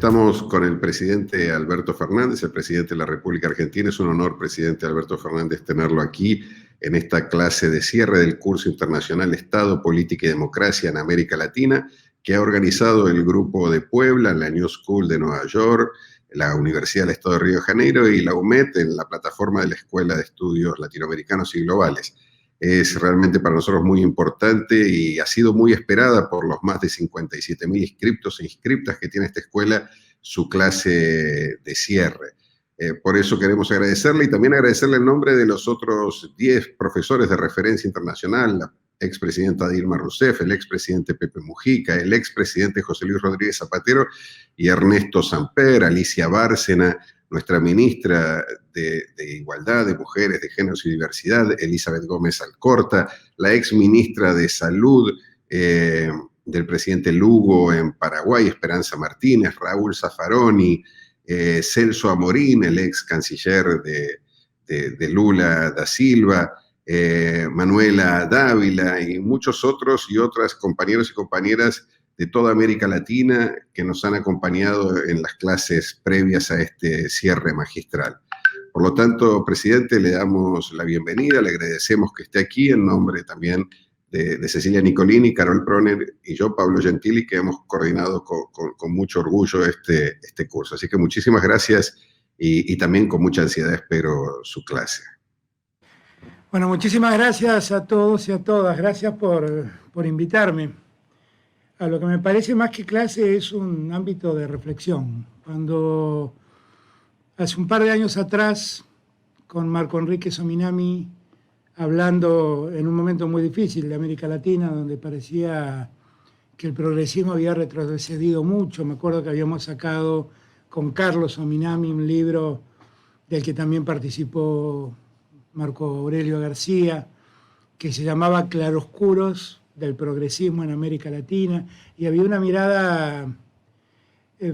Estamos con el presidente Alberto Fernández, el presidente de la República Argentina. Es un honor, presidente Alberto Fernández, tenerlo aquí en esta clase de cierre del curso internacional Estado, Política y Democracia en América Latina, que ha organizado el Grupo de Puebla, la New School de Nueva York, la Universidad del Estado de Río de Janeiro y la UMED en la plataforma de la Escuela de Estudios Latinoamericanos y Globales. Es realmente para nosotros muy importante y ha sido muy esperada por los más de 57.000 inscriptos e inscriptas que tiene esta escuela, su clase de cierre. Por eso queremos agradecerle y también agradecerle en nombre de los otros 10 profesores de referencia internacional, la expresidenta Dilma Rousseff, el expresidente Pepe Mujica, el expresidente José Luis Rodríguez Zapatero y Ernesto Samper, Alicia Bárcena, nuestra ministra de Igualdad, de Mujeres, de Géneros y Diversidad, Elizabeth Gómez Alcorta, la ex ministra de Salud del presidente Lugo en Paraguay, Esperanza Martínez, Raúl Zaffaroni, Celso Amorín, el ex canciller de Lula da Silva, Manuela Dávila y muchos otros y otras compañeros y compañeras de toda América Latina que nos han acompañado en las clases previas a este cierre magistral. Por lo tanto, presidente, le damos la bienvenida, le agradecemos que esté aquí en nombre también de Cecilia Nicolini, Carol Proner y yo, Pablo Gentili, que hemos coordinado con mucho orgullo este curso. Así que muchísimas gracias y también con mucha ansiedad espero su clase. Bueno, muchísimas gracias a todos y a todas. Gracias por invitarme. A lo que me parece más que clase es un ámbito de reflexión. Cuando hace un par de años atrás, con Marco Enrique Sominami, hablando en un momento muy difícil de América Latina, donde parecía que el progresismo había retrocedido mucho, me acuerdo que habíamos sacado con Carlos Sominami un libro del que también participó Marco Aurelio García, que se llamaba Claroscuros del progresismo en América Latina, y había una mirada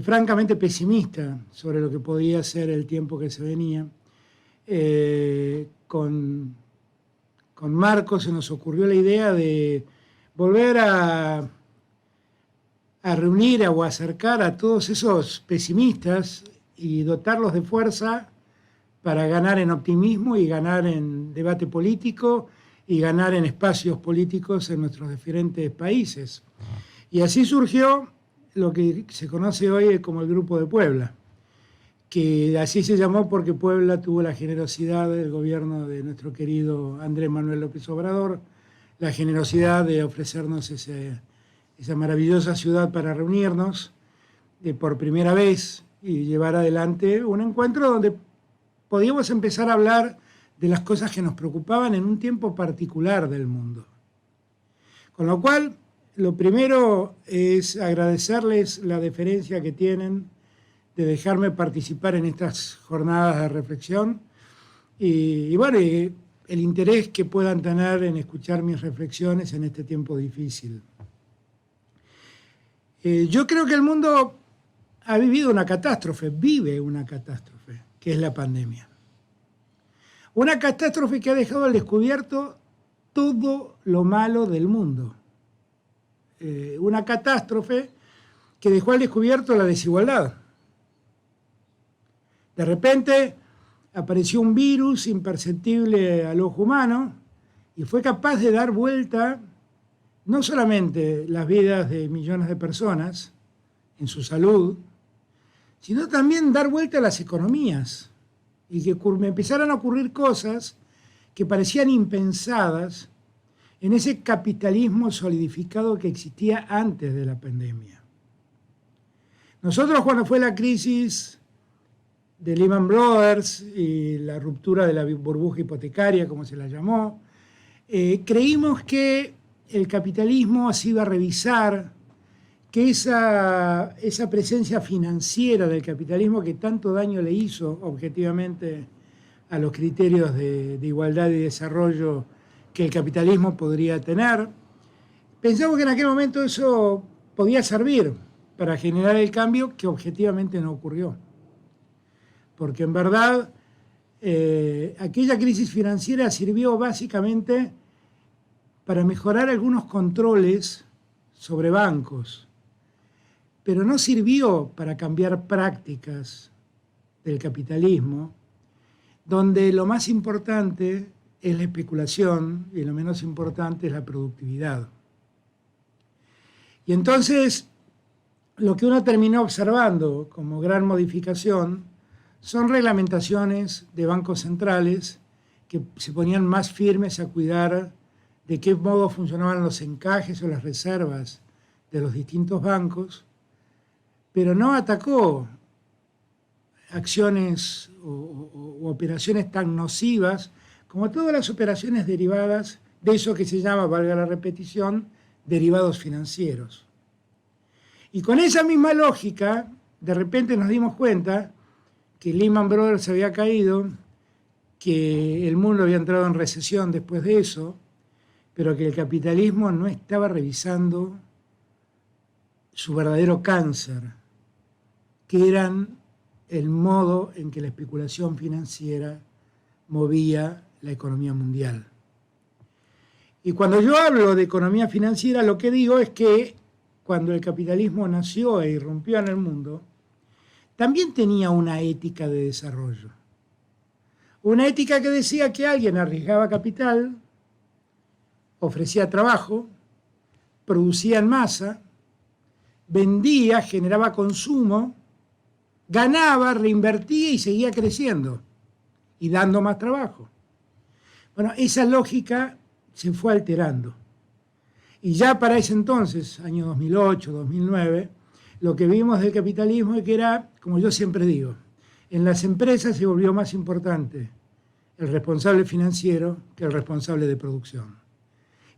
francamente pesimista sobre lo que podía ser el tiempo que se venía. Con Marco se nos ocurrió la idea de volver a reunir o acercar a todos esos pesimistas y dotarlos de fuerza para ganar en optimismo y ganar en debate político y ganar en espacios políticos en nuestros diferentes países. Y así surgió lo que se conoce hoy como el Grupo de Puebla, que así se llamó porque Puebla tuvo la generosidad del gobierno de nuestro querido Andrés Manuel López Obrador, la generosidad de ofrecernos esa maravillosa ciudad para reunirnos por primera vez y llevar adelante un encuentro donde podíamos empezar a hablar de las cosas que nos preocupaban en un tiempo particular del mundo. Con lo cual, lo primero es agradecerles la deferencia que tienen de dejarme participar en estas jornadas de reflexión y bueno, el interés que puedan tener en escuchar mis reflexiones en este tiempo difícil. Yo creo que el mundo ha vivido una catástrofe, vive una catástrofe, que es la pandemia. Una catástrofe que ha dejado al descubierto todo lo malo del mundo. Una catástrofe que dejó al descubierto la desigualdad. De repente apareció un virus imperceptible al ojo humano y fue capaz de dar vuelta no solamente las vidas de millones de personas en su salud, sino también dar vuelta a las economías y que me empezaran a ocurrir cosas que parecían impensadas en ese capitalismo solidificado que existía antes de la pandemia. Nosotros, cuando fue la crisis de Lehman Brothers y la ruptura de la burbuja hipotecaria, como se la llamó, creímos que el capitalismo se iba a revisar, que esa presencia financiera del capitalismo que tanto daño le hizo objetivamente a los criterios de igualdad y desarrollo que el capitalismo podría tener, pensamos que en aquel momento eso podía servir para generar el cambio que objetivamente no ocurrió. Porque en verdad aquella crisis financiera sirvió básicamente para mejorar algunos controles sobre bancos, pero no sirvió para cambiar prácticas del capitalismo, donde lo más importante es la especulación y lo menos importante es la productividad. Y entonces, lo que uno terminó observando como gran modificación son reglamentaciones de bancos centrales que se ponían más firmes a cuidar de qué modo funcionaban los encajes o las reservas de los distintos bancos, pero no atacó acciones o operaciones tan nocivas como todas las operaciones derivadas de eso que se llama, valga la repetición, derivados financieros. Y con esa misma lógica, de repente nos dimos cuenta que Lehman Brothers había caído, que el mundo había entrado en recesión después de eso, pero que el capitalismo no estaba revisando su verdadero cáncer, que eran el modo en que la especulación financiera movía la economía mundial. Y cuando yo hablo de economía financiera, lo que digo es que cuando el capitalismo nació e irrumpió en el mundo, también tenía una ética de desarrollo. Una ética que decía que alguien arriesgaba capital, ofrecía trabajo, producía en masa, vendía, generaba consumo, ganaba, reinvertía y seguía creciendo y dando más trabajo. Bueno, esa lógica se fue alterando. Y ya para ese entonces, año 2008, 2009, lo que vimos del capitalismo es que era, como yo siempre digo, en las empresas se volvió más importante el responsable financiero que el responsable de producción.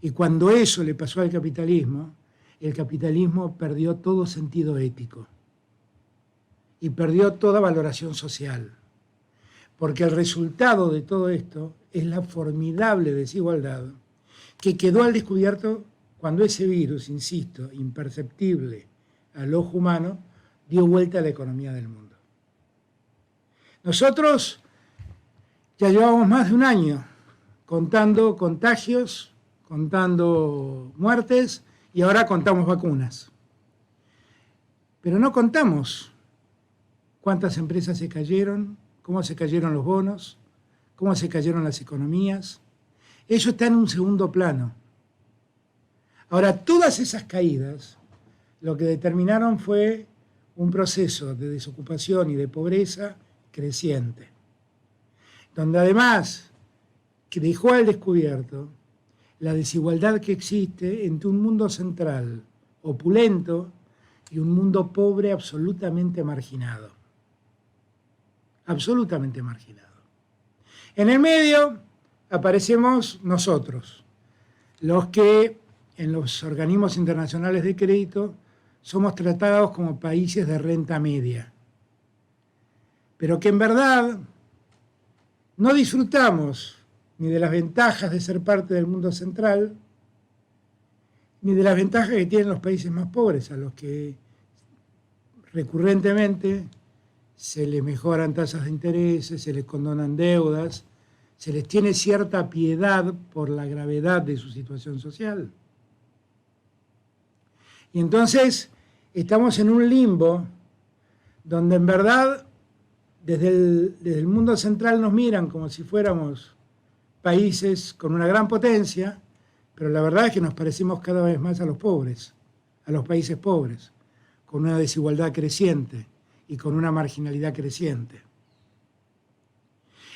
Y cuando eso le pasó al capitalismo, el capitalismo perdió todo sentido ético y perdió toda valoración social. Porque el resultado de todo esto es la formidable desigualdad que quedó al descubierto cuando ese virus, insisto, imperceptible al ojo humano, dio vuelta a la economía del mundo. Nosotros ya llevamos más de un año contando contagios, contando muertes y ahora contamos vacunas. Pero no contamos cuántas empresas se cayeron, cómo se cayeron los bonos, cómo se cayeron las economías. Eso está en un segundo plano. Ahora, todas esas caídas lo que determinaron fue un proceso de desocupación y de pobreza creciente, donde además que dejó al descubierto la desigualdad que existe entre un mundo central opulento y un mundo pobre absolutamente marginado. Absolutamente marginado. En el medio aparecemos nosotros, los que en los organismos internacionales de crédito somos tratados como países de renta media, pero que en verdad no disfrutamos ni de las ventajas de ser parte del mundo central, ni de las ventajas que tienen los países más pobres, a los que recurrentemente se les mejoran tasas de interés, se les condonan deudas, se les tiene cierta piedad por la gravedad de su situación social. Y entonces estamos en un limbo donde en verdad desde el mundo central nos miran como si fuéramos países con una gran potencia, pero la verdad es que nos parecemos cada vez más a los pobres, a los países pobres, con una desigualdad creciente y con una marginalidad creciente.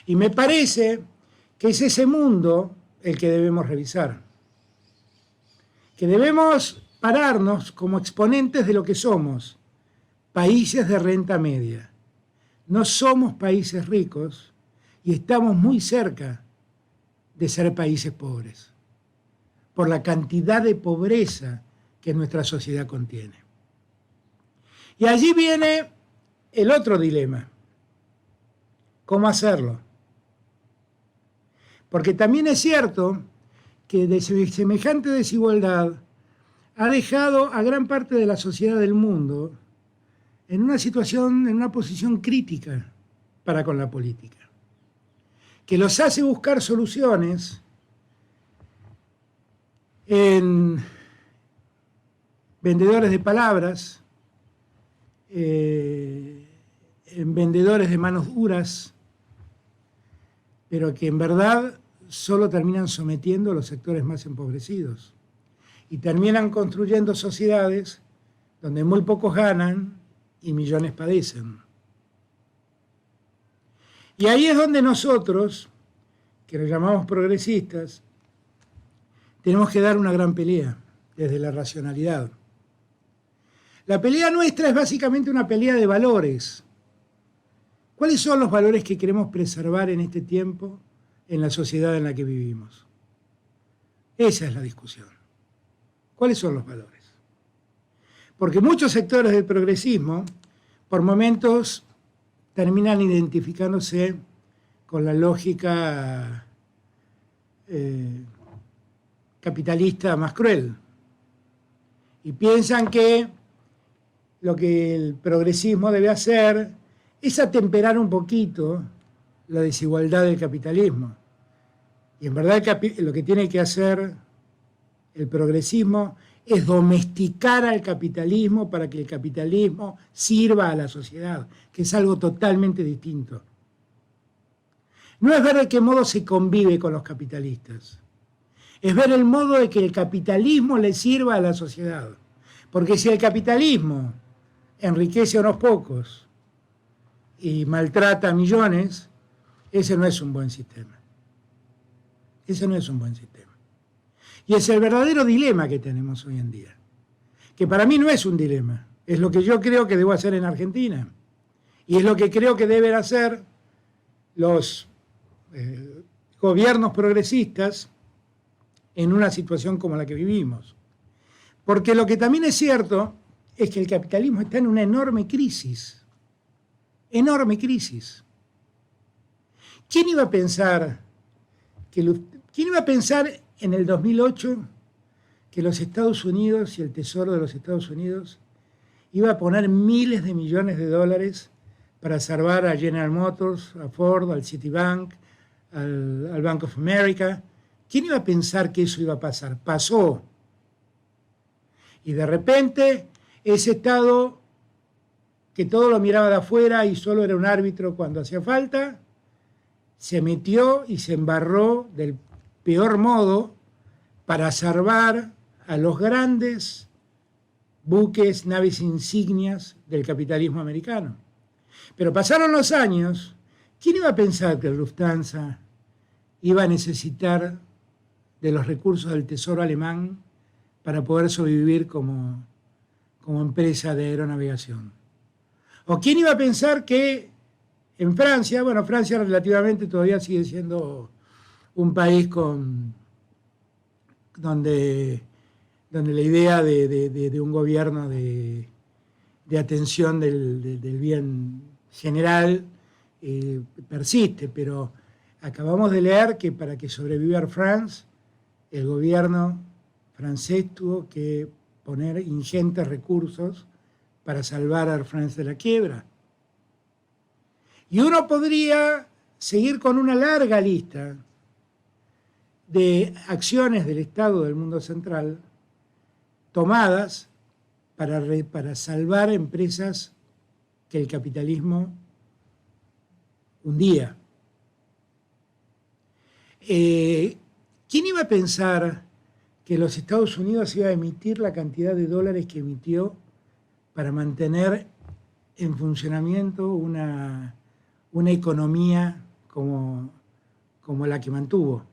Y me parece que es ese mundo el que debemos revisar, que debemos pararnos como exponentes de lo que somos, países de renta media. No somos países ricos y estamos muy cerca de ser países pobres, por la cantidad de pobreza que nuestra sociedad contiene. Y allí viene el otro dilema, ¿cómo hacerlo? Porque también es cierto que de semejante desigualdad ha dejado a gran parte de la sociedad del mundo en una situación, en una posición crítica para con la política, que los hace buscar soluciones en vendedores de palabras, en vendedores de manos duras, pero que en verdad solo terminan sometiendo a los sectores más empobrecidos y terminan construyendo sociedades donde muy pocos ganan y millones padecen. Y ahí es donde nosotros, que nos llamamos progresistas, tenemos que dar una gran pelea desde la racionalidad. La pelea nuestra es básicamente una pelea de valores. ¿Cuáles son los valores que queremos preservar en este tiempo, en la sociedad en la que vivimos? Esa es la discusión. ¿Cuáles son los valores? Porque muchos sectores del progresismo, por momentos, terminan identificándose con la lógica capitalista más cruel. Y piensan que lo que el progresismo debe hacer es atemperar un poquito la desigualdad del capitalismo. Y en verdad lo que tiene que hacer el progresismo es domesticar al capitalismo para que el capitalismo sirva a la sociedad, que es algo totalmente distinto. No es ver de qué modo se convive con los capitalistas, es ver el modo de que el capitalismo le sirva a la sociedad. Porque si el capitalismo enriquece a unos pocos y maltrata a millones, ese no es un buen sistema. Ese no es un buen sistema. Y es el verdadero dilema que tenemos hoy en día. Que para mí no es un dilema. Es lo que yo creo que debo hacer en Argentina. Y es lo que creo que deben hacer los gobiernos progresistas en una situación como la que vivimos. Porque lo que también es cierto es que el capitalismo está en una enorme crisis. Enorme crisis. ¿Quién iba a pensar en el 2008 que los Estados Unidos y el Tesoro de los Estados Unidos iba a poner miles de millones de dólares para salvar a General Motors, a Ford, al Citibank, al Bank of America? ¿Quién iba a pensar que eso iba a pasar? Pasó. Y de repente ese Estado, que todo lo miraba de afuera y solo era un árbitro cuando hacía falta, se metió y se embarró del peor modo para salvar a los grandes buques, naves insignias del capitalismo americano. Pero pasaron los años. ¿Quién iba a pensar que el Lufthansa iba a necesitar de los recursos del Tesoro alemán para poder sobrevivir como empresa de aeronavegación? ¿O quién iba a pensar que en Francia, bueno, Francia relativamente todavía sigue siendo un país donde la idea de un gobierno de atención del bien general persiste, pero acabamos de leer que para que sobreviva Air France, el gobierno francés tuvo que poner ingentes recursos para salvar a Air France de la quiebra. Y uno podría seguir con una larga lista de acciones del Estado del mundo central tomadas para salvar empresas que el capitalismo hundía. ¿Quién iba a pensar que los Estados Unidos iba a emitir la cantidad de dólares que emitió para mantener en funcionamiento una economía como la que mantuvo,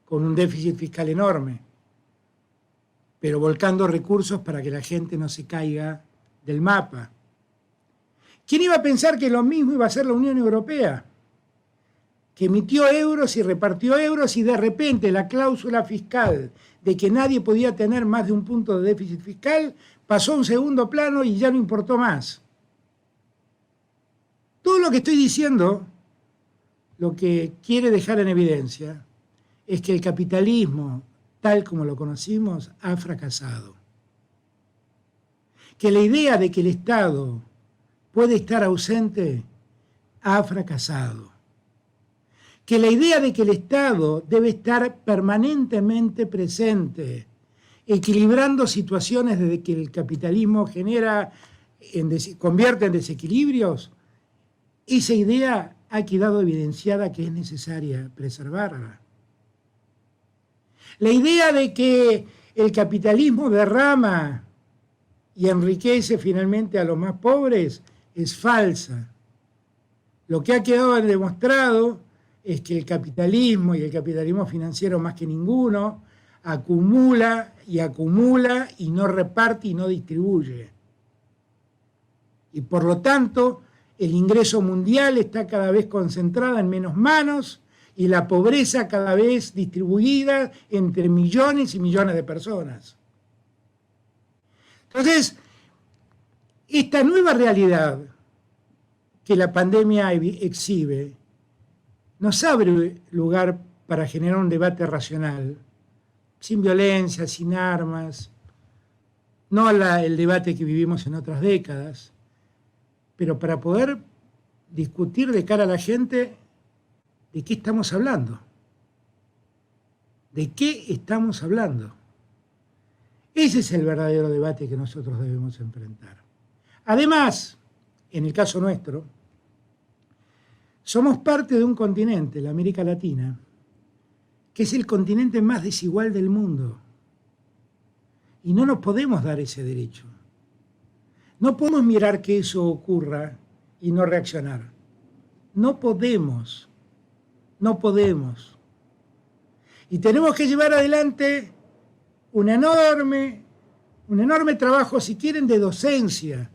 con un déficit fiscal enorme, pero volcando recursos para que la gente no se caiga del mapa? ¿Quién iba a pensar que lo mismo iba a hacer la Unión Europea, que emitió euros y repartió euros y de repente la cláusula fiscal de que nadie podía tener más de un punto de déficit fiscal pasó a un segundo plano y ya no importó más? Todo lo que estoy diciendo, lo que quiere dejar en evidencia es que el capitalismo, tal como lo conocimos, ha fracasado. Que la idea de que el Estado puede estar ausente ha fracasado. Que la idea de que el Estado debe estar permanentemente presente, equilibrando situaciones desde que el capitalismo genera convierte en desequilibrios, esa idea ha quedado evidenciada que es necesaria preservarla. La idea de que el capitalismo derrama y enriquece finalmente a los más pobres es falsa. Lo que ha quedado demostrado es que el capitalismo, y el capitalismo financiero más que ninguno, acumula y no reparte y no distribuye. Y por lo tanto, el ingreso mundial está cada vez concentrado en menos manos y la pobreza cada vez distribuida entre millones y millones de personas. Entonces, esta nueva realidad que la pandemia exhibe nos abre lugar para generar un debate racional, sin violencia, sin armas, no el debate que vivimos en otras décadas, pero para poder discutir de cara a la gente de qué estamos hablando. ¿De qué estamos hablando? Ese es el verdadero debate que nosotros debemos enfrentar. Además, en el caso nuestro, somos parte de un continente, la América Latina, que es el continente más desigual del mundo. Y no nos podemos dar ese derecho. No podemos mirar que eso ocurra y no reaccionar. No podemos. No podemos. Y tenemos que llevar adelante un enorme trabajo, si quieren, de docencia,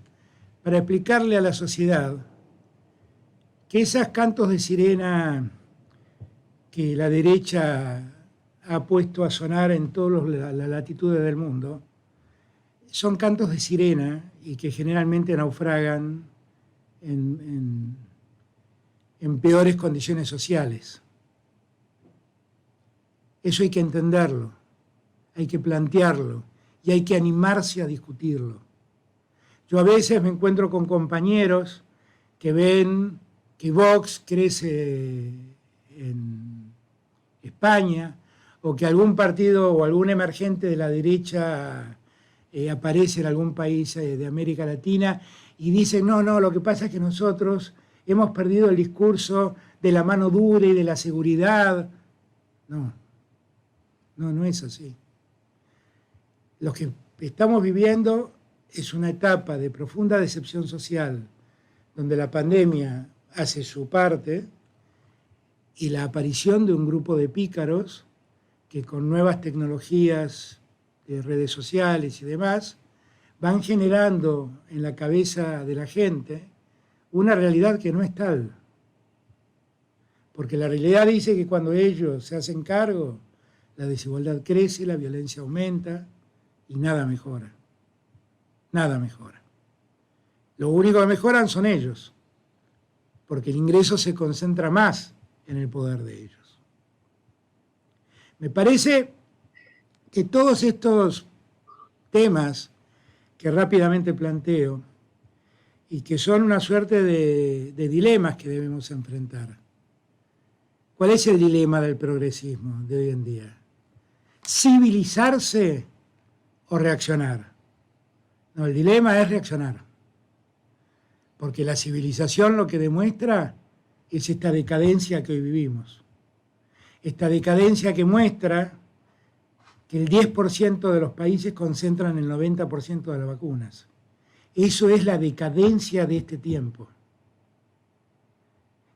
para explicarle a la sociedad que esos cantos de sirena que la derecha ha puesto a sonar en todas las latitudes del mundo son cantos de sirena y que generalmente naufragan en peores condiciones sociales. Eso hay que entenderlo, hay que plantearlo y hay que animarse a discutirlo. Yo a veces me encuentro con compañeros que ven que Vox crece en España o que algún partido o algún emergente de la derecha aparece en algún país de América Latina y dicen, no, lo que pasa es que nosotros hemos perdido el discurso de la mano dura y de la seguridad. No es así. Lo que estamos viviendo es una etapa de profunda decepción social, donde la pandemia hace su parte y la aparición de un grupo de pícaros que con nuevas tecnologías de redes sociales y demás van generando en la cabeza de la gente una realidad que no es tal. Porque la realidad dice que cuando ellos se hacen cargo, la desigualdad crece, la violencia aumenta y nada mejora. Nada mejora. Lo único que mejoran son ellos, porque el ingreso se concentra más en el poder de ellos. Me parece que todos estos temas que rápidamente planteo y que son una suerte de dilemas que debemos enfrentar. ¿Cuál es el dilema del progresismo de hoy en día? ¿Civilizarse o reaccionar? No, el dilema es reaccionar. Porque la civilización lo que demuestra es esta decadencia que hoy vivimos. Esta decadencia que muestra que el 10% de los países concentran el 90% de las vacunas. Eso es la decadencia de este tiempo.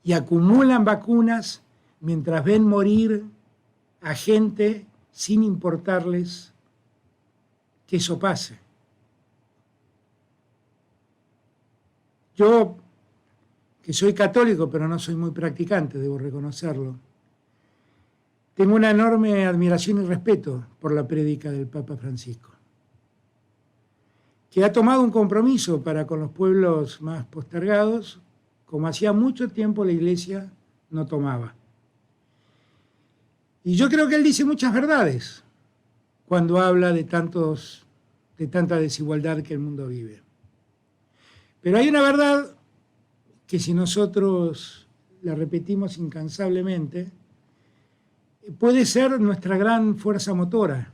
Y acumulan vacunas mientras ven morir a gente sin importarles que eso pase. Yo, que soy católico, pero no soy muy practicante, debo reconocerlo, tengo una enorme admiración y respeto por la prédica del Papa Francisco, que ha tomado un compromiso para con los pueblos más postergados, como hacía mucho tiempo la Iglesia no tomaba. Y yo creo que él dice muchas verdades cuando habla de tanta desigualdad que el mundo vive. Pero hay una verdad que si nosotros la repetimos incansablemente, puede ser nuestra gran fuerza motora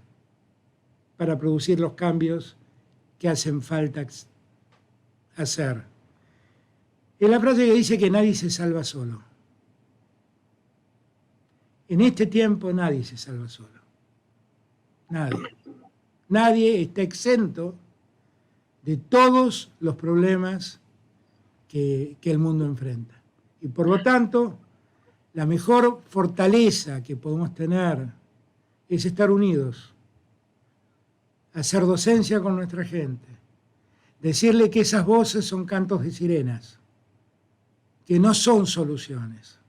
para producir los cambios que hacen falta hacer. Es la frase que dice que nadie se salva solo. En este tiempo nadie se salva solo. Nadie. Nadie está exento de todos los problemas que el mundo enfrenta. Y por lo tanto, la mejor fortaleza que podemos tener es estar unidos, hacer docencia con nuestra gente, decirle que esas voces son cantos de sirenas, que no son soluciones,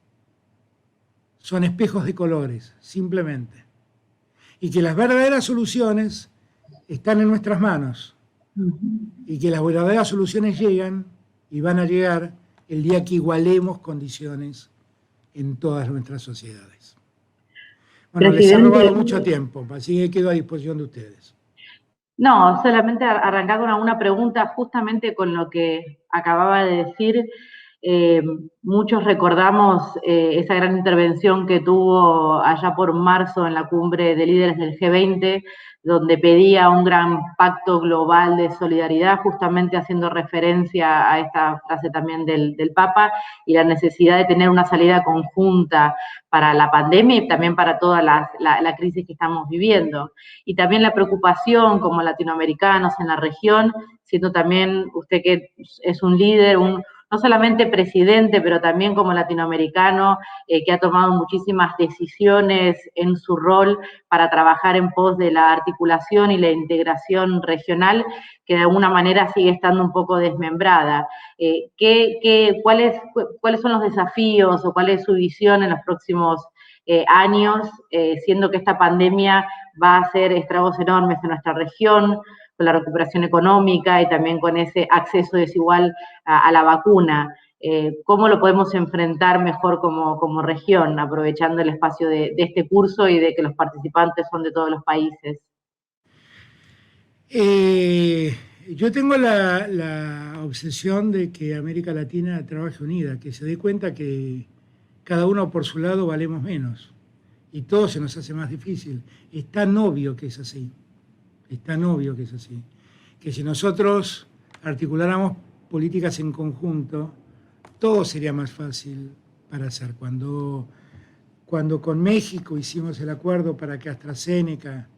son espejos de colores, simplemente. Y que las verdaderas soluciones están en nuestras manos. Y que las verdaderas soluciones llegan y van a llegar el día que igualemos condiciones en todas nuestras sociedades. Bueno, les he robado mucho tiempo, así que quedo a disposición de ustedes. No, solamente arrancar con alguna pregunta justamente con lo que acababa de decir. Muchos recordamos esa gran intervención que tuvo allá por marzo en la cumbre de líderes del G20, donde pedía un gran pacto global de solidaridad, justamente haciendo referencia a esta frase también del Papa, y la necesidad de tener una salida conjunta para la pandemia y también para toda la crisis que estamos viviendo. Y también la preocupación como latinoamericanos en la región, siendo también usted que es un líder, no solamente presidente, pero también como latinoamericano, que ha tomado muchísimas decisiones en su rol para trabajar en pos de la articulación y la integración regional, que de alguna manera sigue estando un poco desmembrada. ¿Cuáles son los desafíos o cuál es su visión en los próximos años, siendo que esta pandemia va a hacer estragos enormes en nuestra región, con la recuperación económica y también con ese acceso desigual a la vacuna? ¿Cómo lo podemos enfrentar mejor como región, aprovechando el espacio de este curso y de que los participantes son de todos los países? Yo tengo la obsesión de que América Latina trabaje unida, que se dé cuenta que cada uno por su lado valemos menos y todo se nos hace más difícil. Es tan obvio que es así. Es tan obvio que es así, que si nosotros articuláramos políticas en conjunto, todo sería más fácil para hacer. Cuando con México hicimos el acuerdo para que AstraZeneca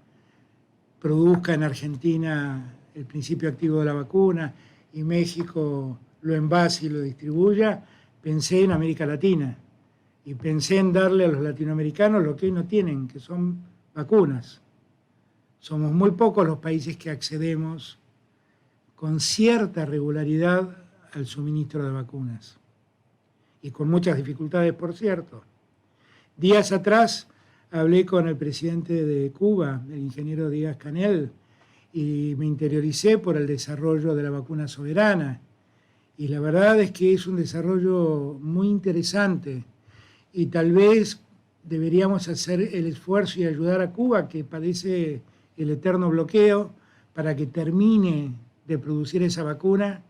produzca en Argentina el principio activo de la vacuna y México lo envase y lo distribuya, pensé en América Latina y pensé en darle a los latinoamericanos lo que hoy no tienen, que son vacunas. Somos muy pocos los países que accedemos con cierta regularidad al suministro de vacunas. Y con muchas dificultades, por cierto. Días atrás hablé con el presidente de Cuba, el ingeniero Díaz-Canel, y me interioricé por el desarrollo de la vacuna soberana. Y la verdad es que es un desarrollo muy interesante. Y tal vez deberíamos hacer el esfuerzo y ayudar a Cuba, que padece el eterno bloqueo, para que termine de producir esa vacuna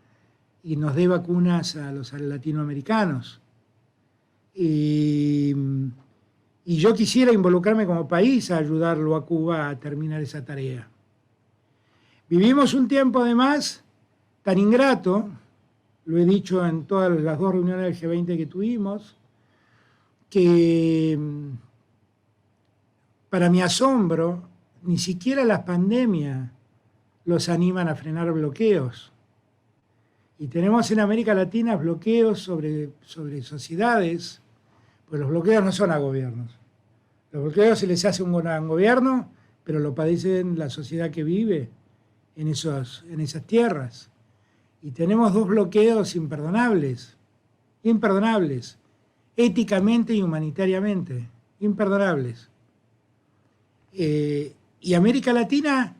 y nos dé vacunas a los latinoamericanos. Y yo quisiera involucrarme como país a ayudarlo a Cuba a terminar esa tarea. Vivimos un tiempo además tan ingrato, lo he dicho en todas las 2 reuniones del G20 que tuvimos, que para mi asombro, ni siquiera las pandemias los animan a frenar bloqueos. Y tenemos en América Latina bloqueos sobre sociedades, pues los bloqueos no son a gobiernos. Los bloqueos se les hace un gobierno, pero lo padecen la sociedad que vive en esas tierras. Y tenemos 2 bloqueos imperdonables, éticamente y humanitariamente, imperdonables. Y América Latina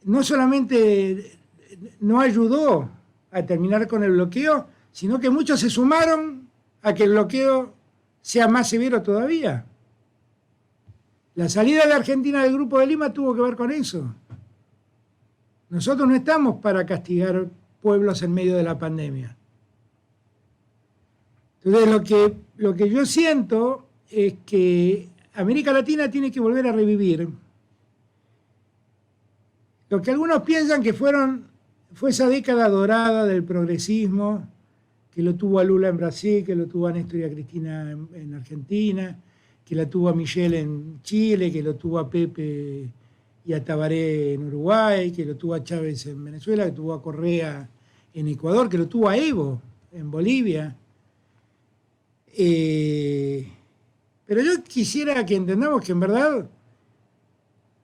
no solamente no ayudó a terminar con el bloqueo, sino que muchos se sumaron a que el bloqueo sea más severo todavía. La salida de Argentina del Grupo de Lima tuvo que ver con eso. Nosotros no estamos para castigar pueblos en medio de la pandemia. Entonces, lo que yo siento es que América Latina tiene que volver a revivir lo que algunos piensan que fueron Fue esa década dorada del progresismo, que lo tuvo a Lula en Brasil, que lo tuvo a Néstor y a Cristina en Argentina, que la tuvo a Michelle en Chile, que lo tuvo a Pepe y a Tabaré en Uruguay, que lo tuvo a Chávez en Venezuela, que tuvo a Correa en Ecuador, que lo tuvo a Evo en Bolivia. Pero yo quisiera que entendamos que en verdad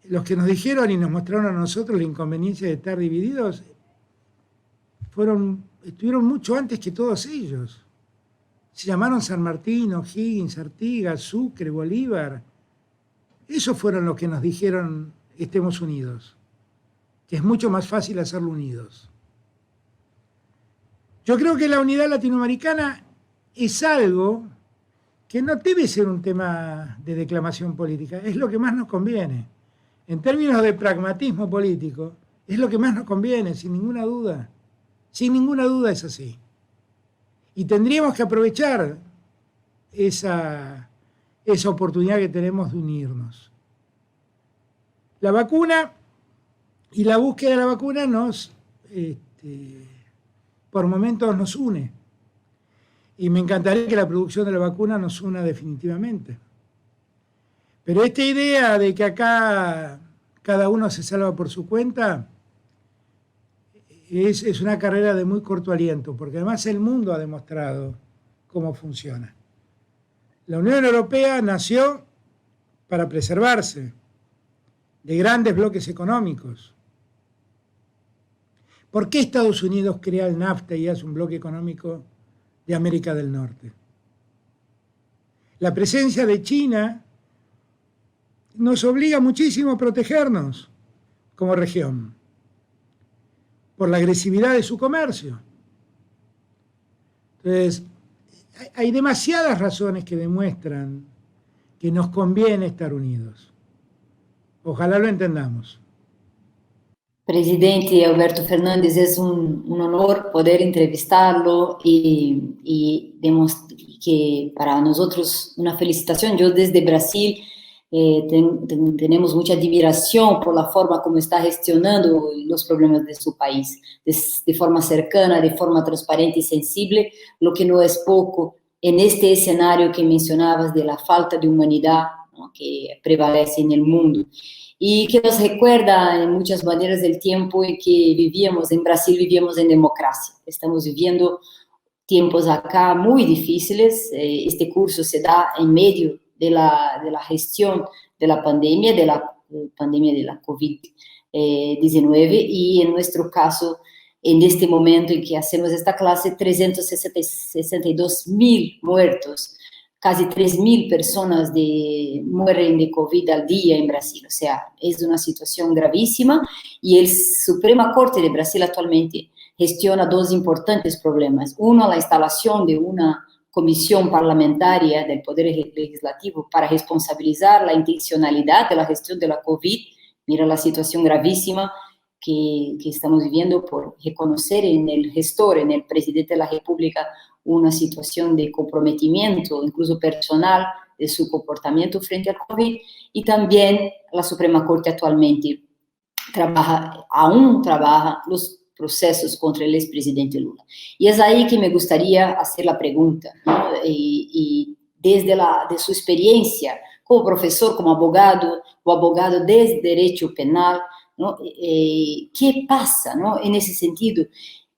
los que nos dijeron y nos mostraron a nosotros la inconveniencia de estar divididos estuvieron mucho antes que todos ellos. Se llamaron San Martín, O'Higgins, Artigas, Sucre, Bolívar. Esos fueron los que nos dijeron estemos unidos, que es mucho más fácil hacerlo unidos. Yo creo que la unidad latinoamericana es algo que no debe ser un tema de declamación política, es lo que más nos conviene. En términos de pragmatismo político, es lo que más nos conviene, sin ninguna duda. Sin ninguna duda es así. Y tendríamos que aprovechar esa oportunidad que tenemos de unirnos. La vacuna y la búsqueda de la vacuna por momentos nos une. Y me encantaría que la producción de la vacuna nos una definitivamente. Pero esta idea de que acá cada uno se salva por su cuenta es una carrera de muy corto aliento, porque además el mundo ha demostrado cómo funciona. La Unión Europea nació para preservarse de grandes bloques económicos. ¿Por qué Estados Unidos crea el NAFTA y hace un bloque económico de América del Norte? La presencia de China nos obliga muchísimo a protegernos como región por la agresividad de su comercio. Entonces, hay demasiadas razones que demuestran que nos conviene estar unidos. Ojalá lo entendamos. Presidente Alberto Fernández, es un honor poder entrevistarlo y que para nosotros una felicitación. Yo desde Brasil tenemos mucha admiración por la forma como está gestionando los problemas de su país, de forma cercana, de forma transparente y sensible, lo que no es poco en este escenario que mencionabas de la falta de humanidad, ¿no?, que prevalece en el mundo. Y que nos recuerda en muchas maneras del tiempo en que vivíamos, en Brasil vivíamos en democracia. Estamos viviendo tiempos acá muy difíciles. Este curso se da en medio de la gestión de la pandemia de la COVID-19 y en nuestro caso, en este momento en que hacemos esta clase, 362.000 muertos, casi 3.000 personas mueren de COVID al día en Brasil. O sea, es una situación gravísima y el Suprema Corte de Brasil actualmente gestiona dos importantes problemas. Uno, la instalación de una comisión parlamentaria del Poder Legislativo para responsabilizar la intencionalidad de la gestión de la COVID. Mira la situación gravísima que estamos viviendo por reconocer en el gestor, en el presidente de la República, una situación de comprometimiento, incluso personal, de su comportamiento frente al COVID. Y también la Suprema Corte actualmente aún trabaja los procesos contra el expresidente Lula. Y es ahí que me gustaría hacer la pregunta, ¿no? Y desde de su experiencia como profesor, como abogado, o abogado de derecho penal, ¿no? ¿Qué pasa, ¿no?, en ese sentido?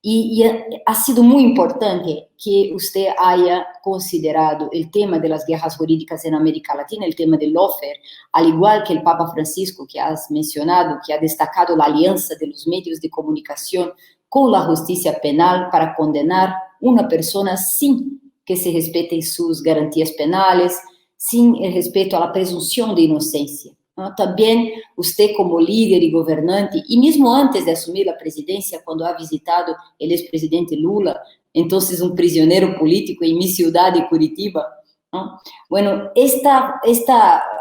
Y ha sido muy importante que usted haya considerado el tema de las guerras jurídicas en América Latina, el tema del lawfare, al igual que el Papa Francisco, que has mencionado, que ha destacado la alianza de los medios de comunicación con la justicia penal para condenar una persona sin que se respeten sus garantías penales, sin el respeto a la presunción de inocencia, ¿no? También usted como líder y gobernante, y mismo antes de asumir la presidencia, cuando ha visitado el expresidente Lula, entonces un prisionero político en mi ciudad de Curitiba, ¿no? Bueno, esta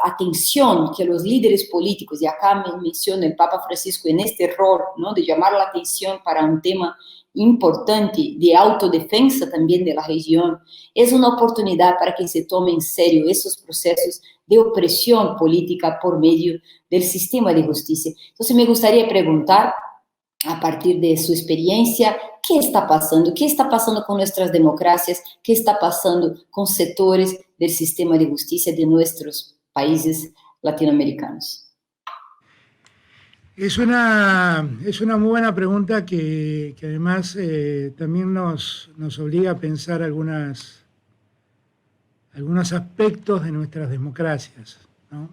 atención que los líderes políticos, y acá me menciona el Papa Francisco en este rol, ¿no?, de llamar la atención para un tema importante de autodefensa también de la región, es una oportunidad para que se tome en serio esos procesos de opresión política por medio del sistema de justicia. Entonces me gustaría preguntar a partir de su experiencia, qué está pasando con nuestras democracias, qué está pasando con sectores del sistema de justicia de nuestros países latinoamericanos. Es una muy buena pregunta que además también nos obliga a pensar algunos aspectos de nuestras democracias, ¿no?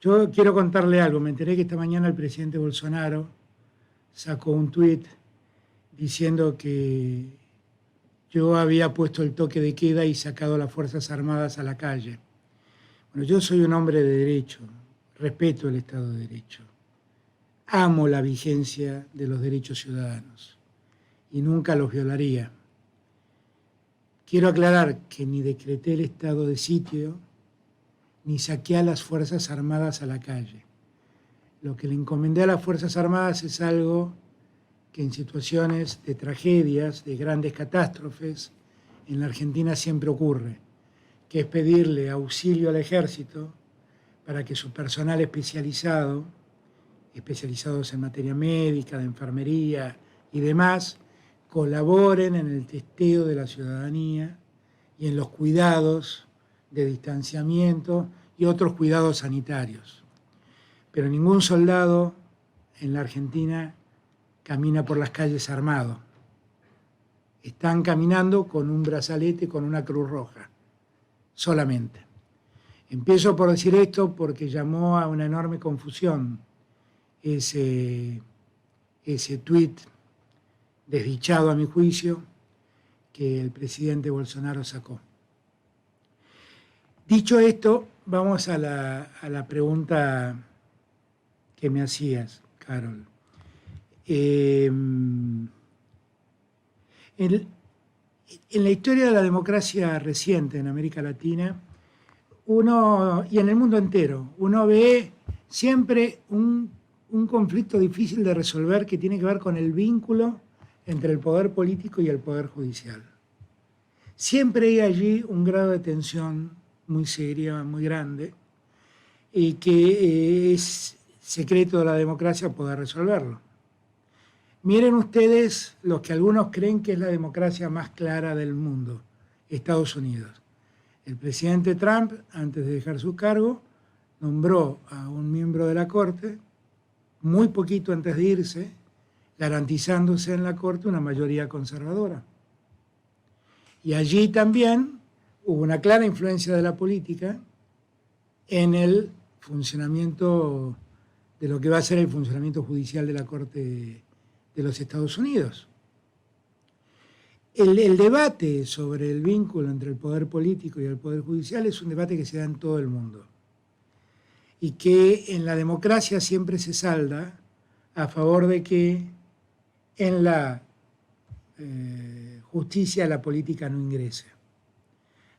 Yo quiero contarle algo. Me enteré que esta mañana el presidente Bolsonaro sacó un tuit diciendo que yo había puesto el toque de queda y sacado a las Fuerzas Armadas a la calle. Bueno, yo soy un hombre de derecho, respeto el Estado de Derecho, amo la vigencia de los derechos ciudadanos y nunca los violaría. Quiero aclarar que ni decreté el estado de sitio, ni saqué a las Fuerzas Armadas a la calle. Lo que le encomendé a las Fuerzas Armadas es algo que en situaciones de tragedias, de grandes catástrofes, en la Argentina siempre ocurre, que es pedirle auxilio al ejército para que su personal especializados en materia médica, de enfermería y demás, colaboren en el testeo de la ciudadanía y en los cuidados de distanciamiento y otros cuidados sanitarios. Pero ningún soldado en la Argentina camina por las calles armado. Están caminando con un brazalete, con una cruz roja, solamente. Empiezo por decir esto porque llamó a una enorme confusión ese tuit desdichado a mi juicio que el presidente Bolsonaro sacó. Dicho esto, vamos a la pregunta que me hacías, Carol. En la historia de la democracia reciente en América Latina, y en el mundo entero, uno ve siempre un conflicto difícil de resolver que tiene que ver con el vínculo entre el poder político y el poder judicial. Siempre hay allí un grado de tensión muy seria, muy grande, y que es secreto de la democracia poder resolverlo. Miren ustedes los que algunos creen que es la democracia más clara del mundo, Estados Unidos. El presidente Trump, antes de dejar su cargo, nombró a un miembro de la Corte, muy poquito antes de irse, garantizándose en la Corte una mayoría conservadora. Y allí también hubo una clara influencia de la política en el funcionamiento de lo que va a ser el funcionamiento judicial de la Corte de los Estados Unidos. El debate sobre el vínculo entre el poder político y el poder judicial es un debate que se da en todo el mundo y que en la democracia siempre se salda a favor de que en la justicia la política no ingrese.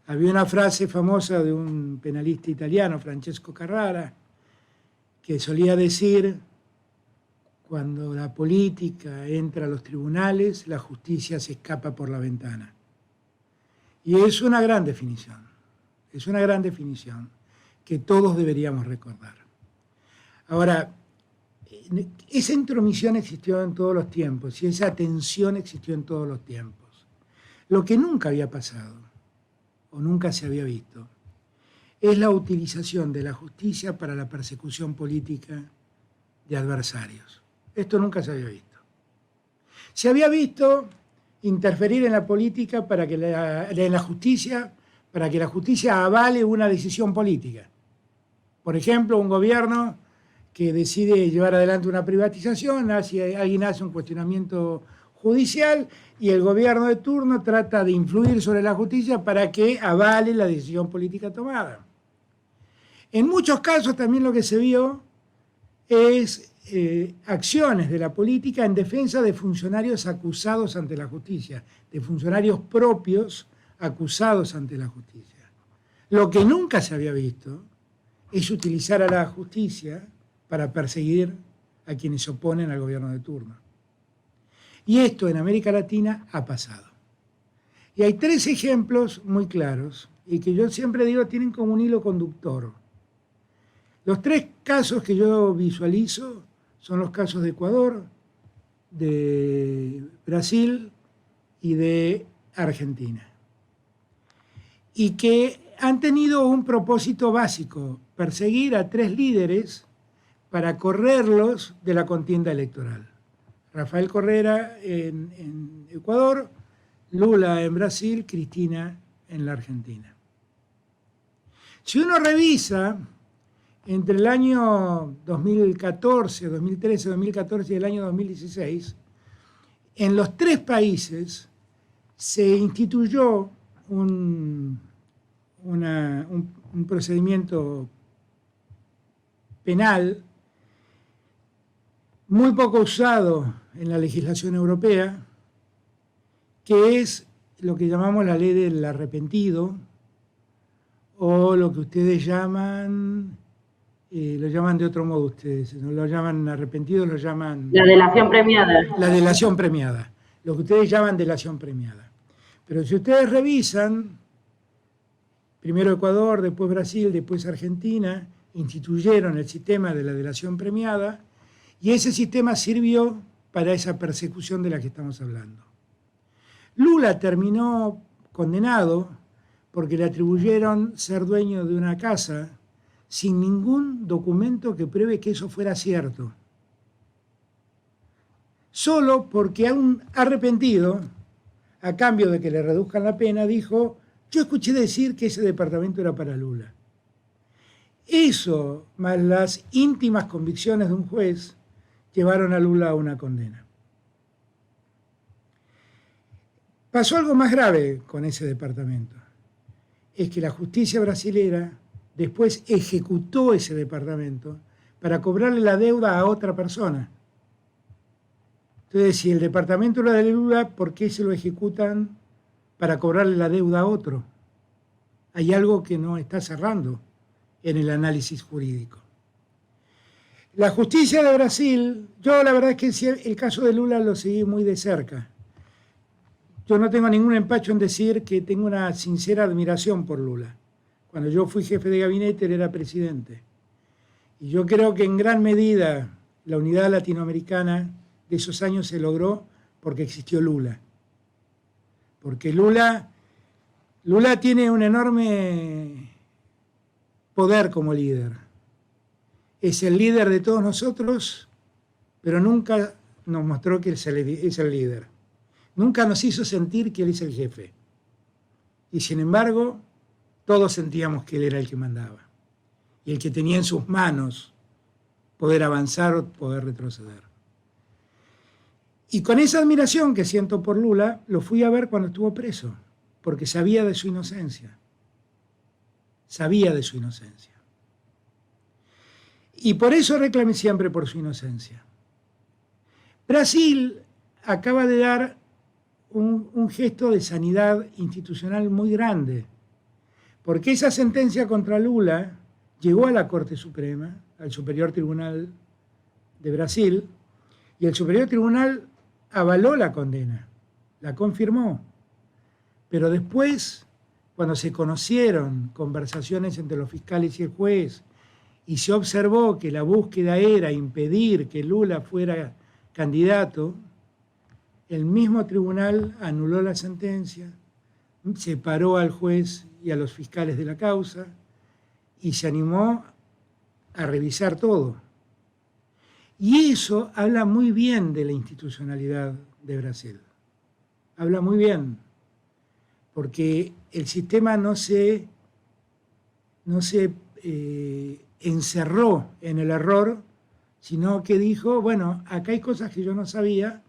Había una frase famosa de un penalista italiano, Francesco Carrara, que solía decir: cuando la política entra a los tribunales, la justicia se escapa por la ventana. Y es una gran definición que todos deberíamos recordar. Ahora, esa intromisión existió en todos los tiempos y esa tensión existió en todos los tiempos. Lo que nunca había pasado o nunca se había visto es la utilización de la justicia para la persecución política de adversarios. Esto nunca se había visto. Se había visto interferir en la política en la justicia, para que la justicia avale una decisión política. Por ejemplo, un gobierno que decide llevar adelante una privatización, alguien hace un cuestionamiento judicial y el gobierno de turno trata de influir sobre la justicia para que avale la decisión política tomada. En muchos casos también lo que se vio es acciones de la política en defensa de funcionarios acusados ante la justicia, de funcionarios propios acusados ante la justicia. Lo que nunca se había visto es utilizar a la justicia para perseguir a quienes se oponen al gobierno de turno. Y esto en América Latina ha pasado. Y hay 3 ejemplos muy claros y que yo siempre digo tienen como un hilo conductor. Los 3 casos que yo visualizo son los casos de Ecuador, de Brasil y de Argentina. Y que han tenido un propósito básico: perseguir a 3 líderes para correrlos de la contienda electoral. Rafael Correa en Ecuador, Lula en Brasil, Cristina en la Argentina. Si uno revisa entre el año 2014, 2013, 2014 y el año 2016, en los 3 países se instituyó un procedimiento penal muy poco usado en la legislación europea, que es lo que llamamos la ley del arrepentido, o lo que ustedes llaman, lo llaman de otro modo ustedes, no lo llaman arrepentido, lo llaman... La delación premiada. La delación premiada, lo que ustedes llaman delación premiada. Pero si ustedes revisan, primero Ecuador, después Brasil, después Argentina, instituyeron el sistema de la delación premiada, y ese sistema sirvió para esa persecución de la que estamos hablando. Lula terminó condenado porque le atribuyeron ser dueño de una casa sin ningún documento que pruebe que eso fuera cierto. Solo porque a un arrepentido, a cambio de que le reduzcan la pena, dijo: yo escuché decir que ese departamento era para Lula. Eso, más las íntimas convicciones de un juez, llevaron a Lula a una condena. Pasó algo más grave con ese departamento. Es que la justicia brasilera después ejecutó ese departamento para cobrarle la deuda a otra persona. Entonces, si el departamento era de Lula, ¿por qué se lo ejecutan para cobrarle la deuda a otro? Hay algo que no está cerrando en el análisis jurídico. La justicia de Brasil, yo la verdad es que el caso de Lula lo seguí muy de cerca. Yo no tengo ningún empacho en decir que tengo una sincera admiración por Lula. Cuando yo fui jefe de gabinete, él era presidente. Y yo creo que en gran medida la unidad latinoamericana de esos años se logró porque existió Lula. Porque Lula tiene un enorme poder como líder. Es el líder de todos nosotros, pero nunca nos mostró que es el líder. Nunca nos hizo sentir que él es el jefe. Y sin embargo, todos sentíamos que él era el que mandaba. Y el que tenía en sus manos poder avanzar o poder retroceder. Y con esa admiración que siento por Lula, lo fui a ver cuando estuvo preso, porque sabía de su inocencia. Sabía de su inocencia. Y por eso reclamé siempre por su inocencia. Brasil acaba de dar un gesto de sanidad institucional muy grande, porque esa sentencia contra Lula llegó a la Corte Suprema, al Superior Tribunal de Brasil, y el Superior Tribunal avaló la condena, la confirmó. Pero después, cuando se conocieron conversaciones entre los fiscales y el juez, y se observó que la búsqueda era impedir que Lula fuera candidato, el mismo tribunal anuló la sentencia, separó al juez y a los fiscales de la causa y se animó a revisar todo. Y eso habla muy bien de la institucionalidad de Brasil. Habla muy bien, porque el sistema no se encerró en el error, sino que dijo: bueno, acá hay cosas que yo no sabía,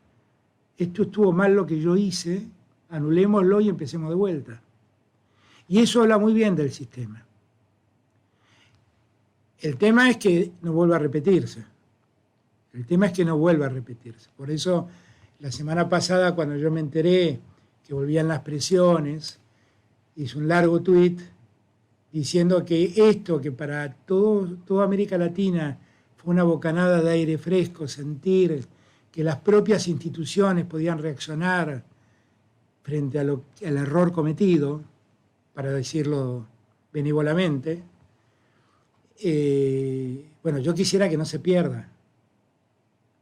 esto estuvo mal lo que yo hice, anulémoslo y empecemos de vuelta. Y eso habla muy bien del sistema. El tema es que no vuelva a repetirse. Por eso, la semana pasada, cuando yo me enteré que volvían las presiones, hice un largo tuit diciendo que esto, que para toda América Latina fue una bocanada de aire fresco, sentir que las propias instituciones podían reaccionar frente al error cometido, para decirlo benévolamente, bueno, yo quisiera que no se pierda.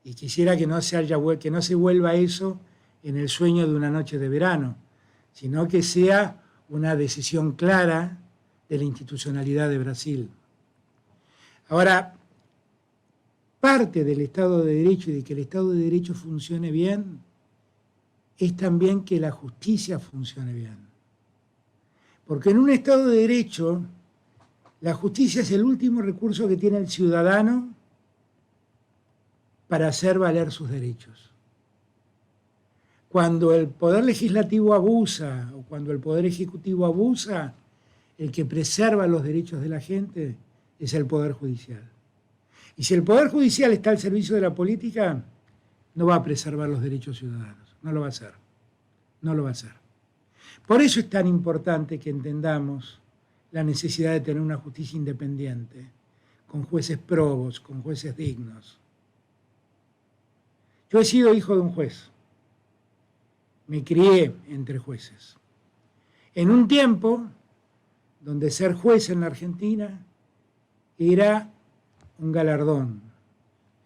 Y quisiera que no se vuelva eso en el sueño de una noche de verano, sino que sea una decisión clara de la institucionalidad de Brasil. Ahora, parte del Estado de Derecho y de que el Estado de Derecho funcione bien es también que la justicia funcione bien. Porque en un Estado de Derecho, la justicia es el último recurso que tiene el ciudadano para hacer valer sus derechos. Cuando el Poder Legislativo abusa o cuando el Poder Ejecutivo abusa, el que preserva los derechos de la gente es el Poder Judicial. Y si el Poder Judicial está al servicio de la política, no va a preservar los derechos ciudadanos. No lo va a hacer. No lo va a hacer. Por eso es tan importante que entendamos la necesidad de tener una justicia independiente, con jueces probos, con jueces dignos. Yo he sido hijo de un juez. Me crié entre jueces. En un tiempo donde ser juez en la Argentina era un galardón,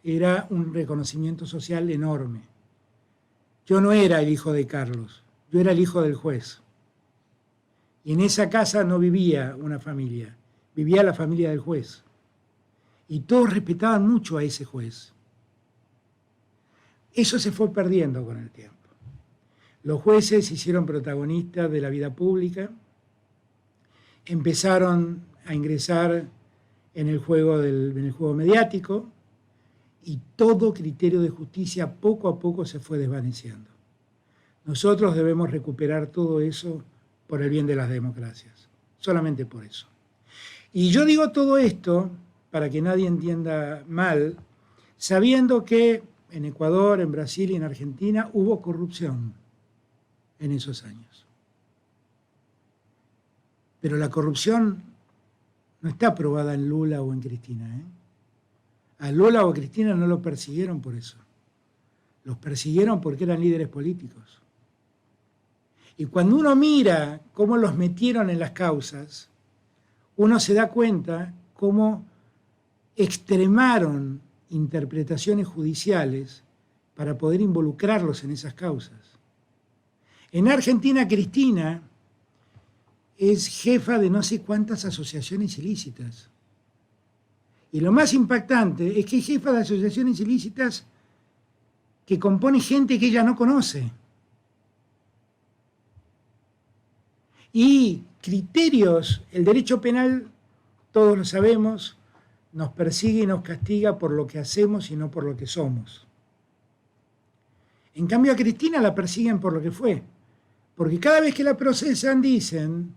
era un reconocimiento social enorme. Yo no era el hijo de Carlos, yo era el hijo del juez. Y en esa casa no vivía una familia, vivía la familia del juez. Y todos respetaban mucho a ese juez. Eso se fue perdiendo con el tiempo. Los jueces se hicieron protagonistas de la vida pública, empezaron a ingresar en el juego mediático y todo criterio de justicia poco a poco se fue desvaneciendo. Nosotros debemos recuperar todo eso por el bien de las democracias, solamente por eso. Y yo digo todo esto para que nadie entienda mal, sabiendo que en Ecuador, en Brasil y en Argentina hubo corrupción en esos años. Pero la corrupción no está aprobada en Lula o en Cristina, ¿eh? A Lula o a Cristina no lo persiguieron por eso. Los persiguieron porque eran líderes políticos. Y cuando uno mira cómo los metieron en las causas, uno se da cuenta cómo extremaron interpretaciones judiciales para poder involucrarlos en esas causas. En Argentina, Cristina es jefa de no sé cuántas asociaciones ilícitas. Y lo más impactante es que es jefa de asociaciones ilícitas que compone gente que ella no conoce. Y criterios, el derecho penal, todos lo sabemos, nos persigue y nos castiga por lo que hacemos y no por lo que somos. En cambio a Cristina la persiguen por lo que fue. Porque cada vez que la procesan dicen,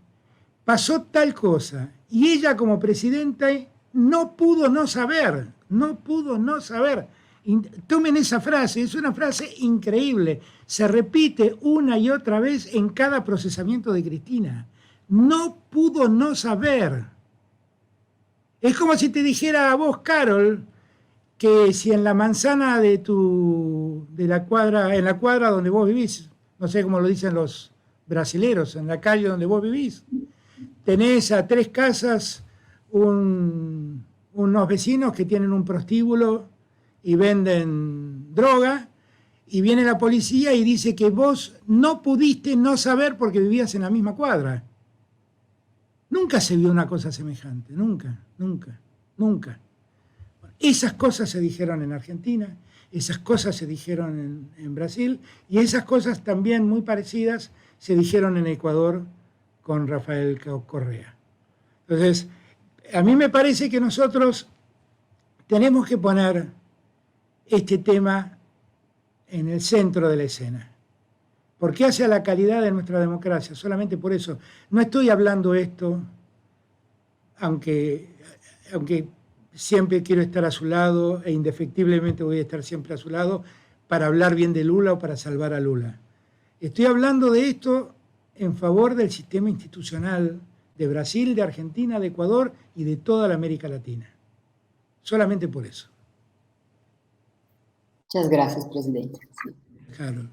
pasó tal cosa, y ella como presidenta no pudo no saber. Tomen esa frase, es una frase increíble. Se repite una y otra vez en cada procesamiento de Cristina. No pudo no saber. Es como si te dijera a vos, Carol, que si en la manzana en la cuadra donde vos vivís, no sé cómo lo dicen los brasileros, en la calle donde vos vivís, tenés a 3 casas unos vecinos que tienen un prostíbulo y venden droga, y viene la policía y dice que vos no pudiste no saber porque vivías en la misma cuadra. Nunca se vio una cosa semejante, nunca. Esas cosas se dijeron en Argentina, esas cosas se dijeron en Brasil, y esas cosas también muy parecidas se dijeron en Ecuador con Rafael Correa. Entonces, a mí me parece que nosotros tenemos que poner este tema en el centro de la escena, porque hace a la calidad de nuestra democracia, solamente por eso. No estoy hablando esto, aunque siempre quiero estar a su lado e indefectiblemente voy a estar siempre a su lado para hablar bien de Lula o para salvar a Lula. Estoy hablando de esto en favor del sistema institucional de Brasil, de Argentina, de Ecuador y de toda la América Latina. Solamente por eso. Muchas gracias, presidente. Claro.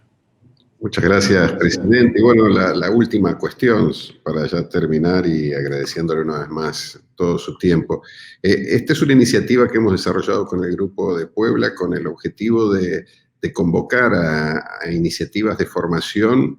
Muchas gracias, presidente. Y bueno, la última cuestión para ya terminar y agradeciéndole una vez más todo su tiempo. Esta es una iniciativa que hemos desarrollado con el Grupo de Puebla con el objetivo de convocar a iniciativas de formación,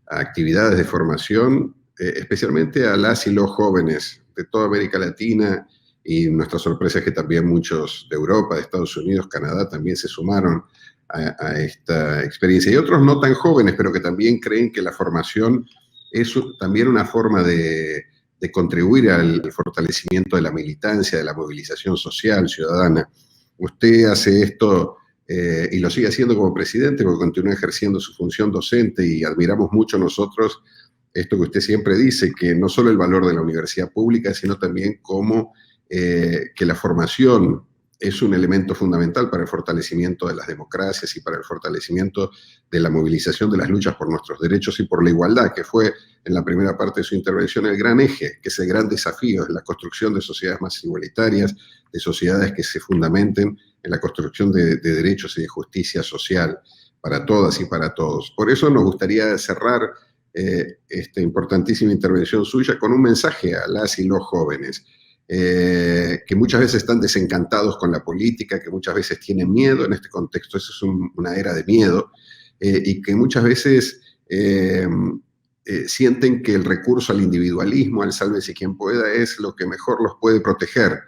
a actividades de formación, especialmente a las y los jóvenes de toda América Latina, y nuestra sorpresa es que también muchos de Europa, de Estados Unidos, Canadá también se sumaron a esta experiencia. Y otros no tan jóvenes, pero que también creen que la formación es también una forma de contribuir al fortalecimiento de la militancia, de la movilización social, ciudadana. Usted hace esto y lo sigue haciendo como presidente porque continúa ejerciendo su función docente, y admiramos mucho nosotros esto que usted siempre dice, que no solo el valor de la universidad pública, sino también cómo que la formación es un elemento fundamental para el fortalecimiento de las democracias y para el fortalecimiento de la movilización de las luchas por nuestros derechos y por la igualdad, que fue en la primera parte de su intervención el gran eje, que es el gran desafío, es la construcción de sociedades más igualitarias, de sociedades que se fundamenten en la construcción de derechos y de justicia social para todas y para todos. Por eso nos gustaría cerrar esta importantísima intervención suya con un mensaje a las y los jóvenes, que muchas veces están desencantados con la política, que muchas veces tienen miedo en este contexto. Eso es una era de miedo, y que muchas veces sienten que el recurso al individualismo, al sálvese quien pueda, es lo que mejor los puede proteger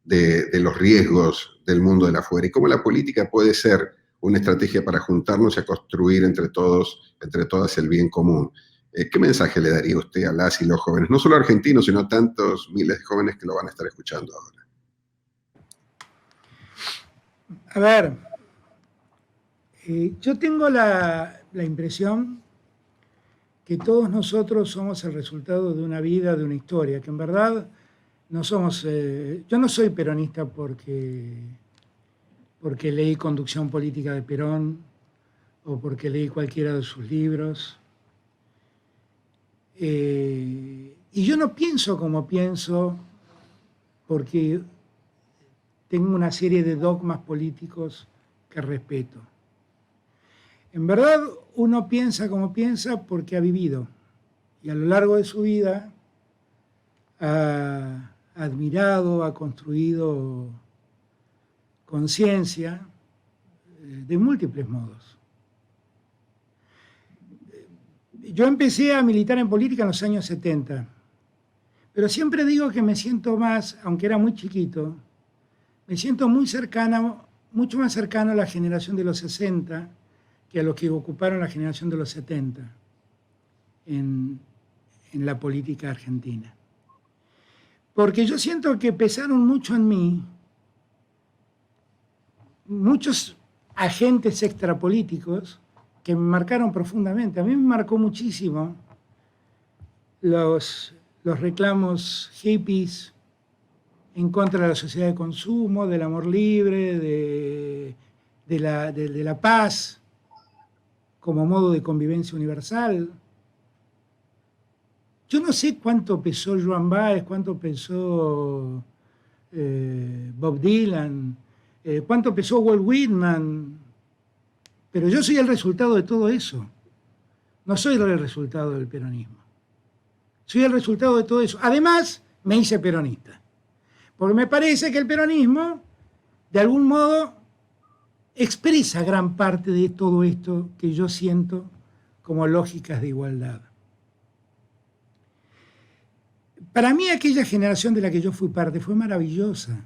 de los riesgos del mundo de afuera, y cómo la política puede ser una estrategia para juntarnos y a construir entre todos, entre todas, el bien común. ¿Qué mensaje le daría usted a las y los jóvenes, no solo argentinos, sino a tantos miles de jóvenes que lo van a estar escuchando ahora? A ver, yo tengo la impresión que todos nosotros somos el resultado de una vida, de una historia, que en verdad no somos... yo no soy peronista porque leí Conducción Política de Perón o porque leí cualquiera de sus libros. Y yo no pienso como pienso porque tengo una serie de dogmas políticos que respeto. En verdad, uno piensa como piensa porque ha vivido, y a lo largo de su vida ha admirado, ha construido conciencia de múltiples modos. Yo empecé a militar en política en los años 70, pero siempre digo que me siento más, aunque era muy chiquito, me siento muy cercano, mucho más cercano a la generación de los 60 que a los que ocuparon la generación de los 70 en la política argentina. Porque yo siento que pesaron mucho en mí muchos agentes extrapolíticos que me marcaron profundamente. A mí me marcó muchísimo los reclamos hippies en contra de la sociedad de consumo, del amor libre, de la paz como modo de convivencia universal. Yo no sé cuánto pesó Joan Baez, cuánto pesó Bob Dylan, cuánto pesó Walt Whitman, pero yo soy el resultado de todo eso. No soy el resultado del peronismo. Soy el resultado de todo eso. Además, me hice peronista. Porque me parece que el peronismo, de algún modo, expresa gran parte de todo esto que yo siento como lógicas de igualdad. Para mí, aquella generación de la que yo fui parte fue maravillosa.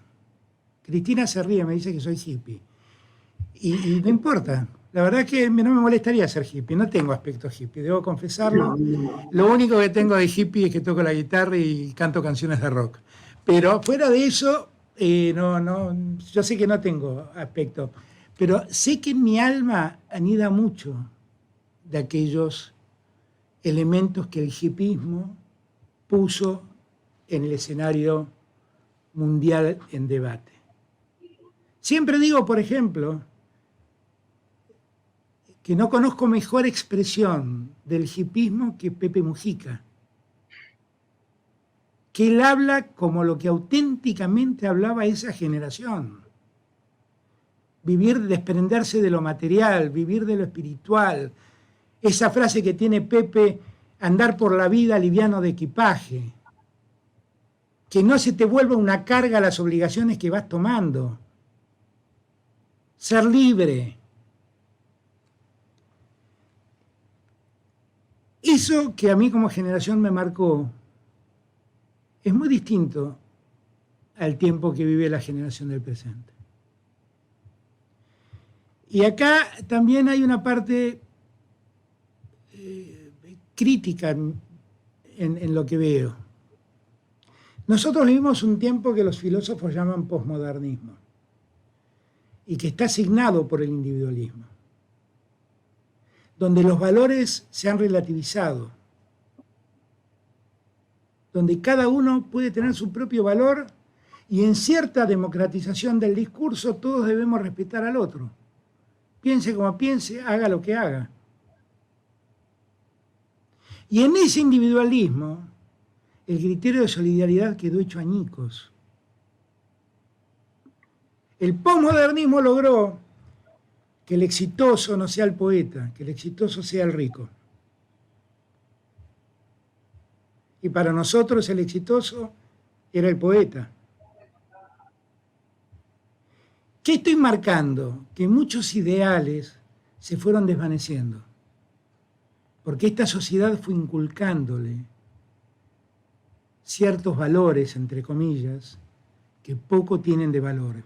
Cristina se ríe, me dice que soy hippie. Y no importa. La verdad es que no me molestaría ser hippie. No tengo aspecto hippie, debo confesarlo. Lo único que tengo de hippie es que toco la guitarra y canto canciones de rock. Pero fuera de eso, yo sé que no tengo aspecto. Pero sé que en mi alma anida mucho de aquellos elementos que el hippismo puso en el escenario mundial en debate. Siempre digo, por ejemplo, que no conozco mejor expresión del hippismo que Pepe Mujica, que él habla como lo que auténticamente hablaba esa generación. Vivir, desprenderse de lo material, vivir de lo espiritual. Esa frase que tiene Pepe, andar por la vida liviano de equipaje. Que no se te vuelva una carga las obligaciones que vas tomando. Ser libre. Eso que a mí como generación me marcó es muy distinto al tiempo que vive la generación del presente. Y acá también hay una parte crítica en lo que veo. Nosotros vivimos un tiempo que los filósofos llaman posmodernismo y que está asignado por el individualismo, donde los valores se han relativizado, donde cada uno puede tener su propio valor y en cierta democratización del discurso todos debemos respetar al otro. Piense como piense, haga lo que haga. Y en ese individualismo, el criterio de solidaridad quedó hecho añicos. El posmodernismo logró que el exitoso no sea el poeta, que el exitoso sea el rico. Y para nosotros el exitoso era el poeta. ¿Qué estoy marcando? Que muchos ideales se fueron desvaneciendo, porque esta sociedad fue inculcándole ciertos valores, entre comillas, que poco tienen de valor.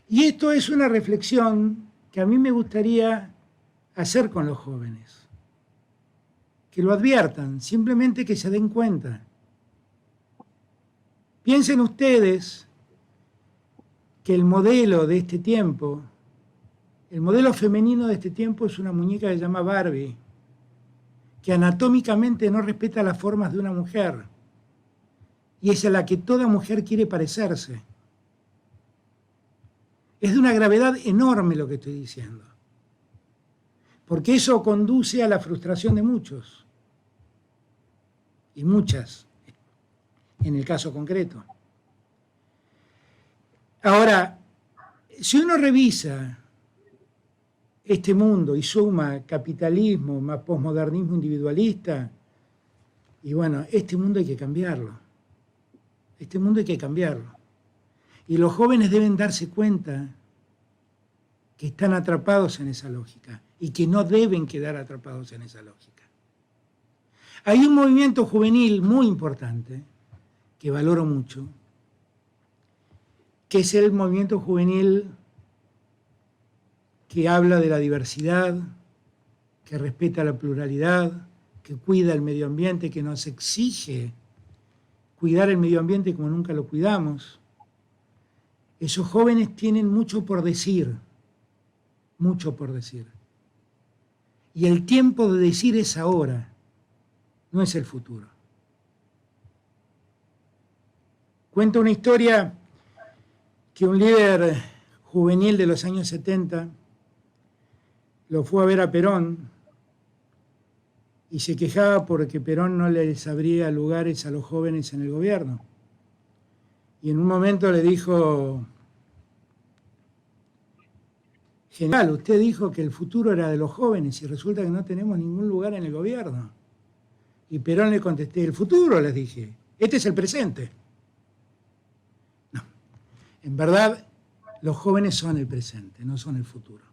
Y esto es una reflexión que a mí me gustaría hacer con los jóvenes. Que lo adviertan, simplemente que se den cuenta. Piensen ustedes que el modelo de este tiempo, el modelo femenino de este tiempo es una muñeca que se llama Barbie, que anatómicamente no respeta las formas de una mujer y es a la que toda mujer quiere parecerse. Es de una gravedad enorme lo que estoy diciendo, porque eso conduce a la frustración de muchos y muchas, en el caso concreto. Ahora, si uno revisa este mundo y suma capitalismo más posmodernismo individualista, y bueno, este mundo hay que cambiarlo. Este mundo hay que cambiarlo. Y los jóvenes deben darse cuenta que están atrapados en esa lógica y que no deben quedar atrapados en esa lógica. Hay un movimiento juvenil muy importante que valoro mucho, que es el movimiento juvenil que habla de la diversidad, que respeta la pluralidad, que cuida el medio ambiente, que nos exige cuidar el medio ambiente como nunca lo cuidamos. Esos jóvenes tienen mucho por decir, mucho por decir. Y el tiempo de decir es ahora, no es el futuro. Cuento una historia que un líder juvenil de los años 70 lo fue a ver a Perón y se quejaba porque Perón no les abría lugares a los jóvenes en el gobierno. Y en un momento le dijo: general, usted dijo que el futuro era de los jóvenes y resulta que no tenemos ningún lugar en el gobierno. Y Perón le contesté: el futuro, les dije, este es el presente. No, en verdad los jóvenes son el presente, no son el futuro.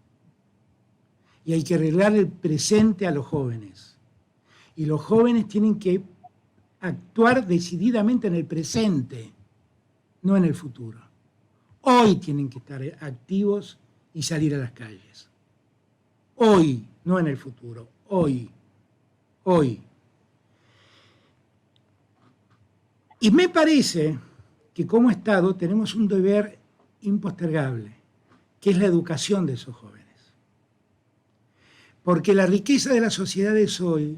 Y hay que arreglar el presente a los jóvenes. Y los jóvenes tienen que actuar decididamente en el presente, no en el futuro. Hoy tienen que estar activos y salir a las calles. Hoy, no en el futuro. Hoy. Hoy. Y me parece que como Estado tenemos un deber impostergable, que es la educación de esos jóvenes. Porque la riqueza de las sociedades hoy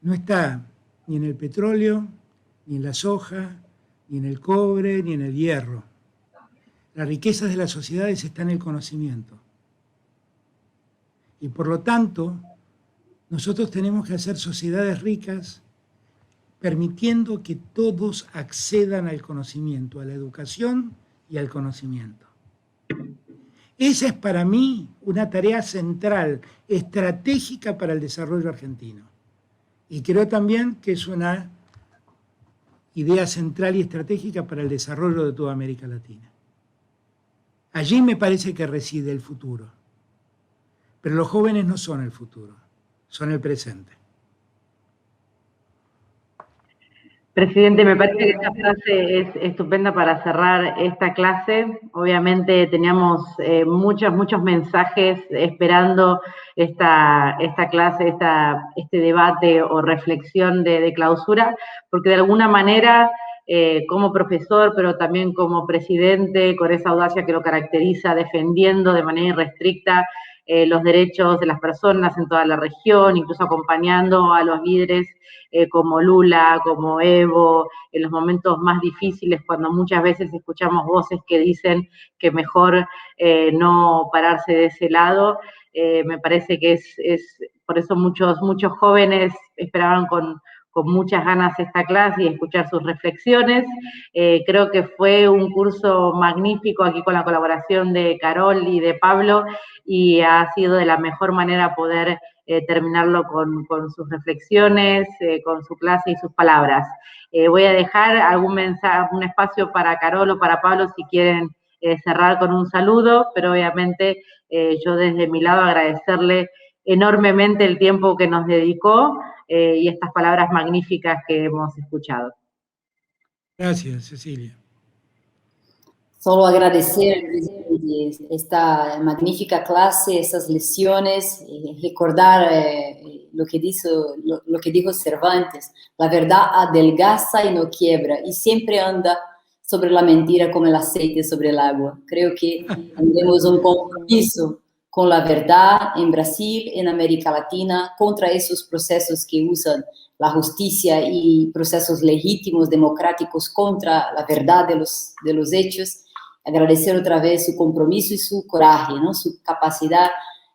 no está ni en el petróleo, ni en la soja, ni en el cobre, ni en el hierro. La riqueza de las sociedades está en el conocimiento. Y por lo tanto, nosotros tenemos que hacer sociedades ricas permitiendo que todos accedan al conocimiento, a la educación y al conocimiento. Esa es para mí una tarea central, estratégica para el desarrollo argentino. Y creo también que es una idea central y estratégica para el desarrollo de toda América Latina. Allí me parece que reside el futuro. Pero los jóvenes no son el futuro, son el presente. Presidente, me parece que esta frase es estupenda para cerrar esta clase. Obviamente teníamos muchos mensajes esperando esta clase, este debate o reflexión de clausura, porque de alguna manera, como profesor, pero también como presidente, con esa audacia que lo caracteriza, defendiendo de manera irrestricta los derechos de las personas en toda la región, incluso acompañando a los líderes como Lula, como Evo, en los momentos más difíciles, cuando muchas veces escuchamos voces que dicen que mejor no pararse de ese lado. Me parece que es por eso muchos jóvenes esperaban con muchas ganas esta clase y escuchar sus reflexiones. Creo que fue un curso magnífico aquí con la colaboración de Carol y de Pablo, y ha sido de la mejor manera poder terminarlo con sus reflexiones, con su clase y sus palabras. Voy a dejar algún espacio para Carol o para Pablo si quieren cerrar con un saludo, pero obviamente yo desde mi lado agradecerle enormemente el tiempo que nos dedicó y estas palabras magníficas que hemos escuchado. Gracias, Cecilia. Solo agradecer esta magnífica clase, estas lecciones, recordar lo que dijo Cervantes: la verdad adelgaza y no quiebra, y siempre anda sobre la mentira como el aceite sobre el agua. Creo que tendremos un compromiso con la verdad en Brasil, en América Latina, contra esos procesos que usan la justicia y procesos legítimos, democráticos, contra la verdad de los hechos. Agradecer otra vez su compromiso y su coraje, ¿no? Su capacidad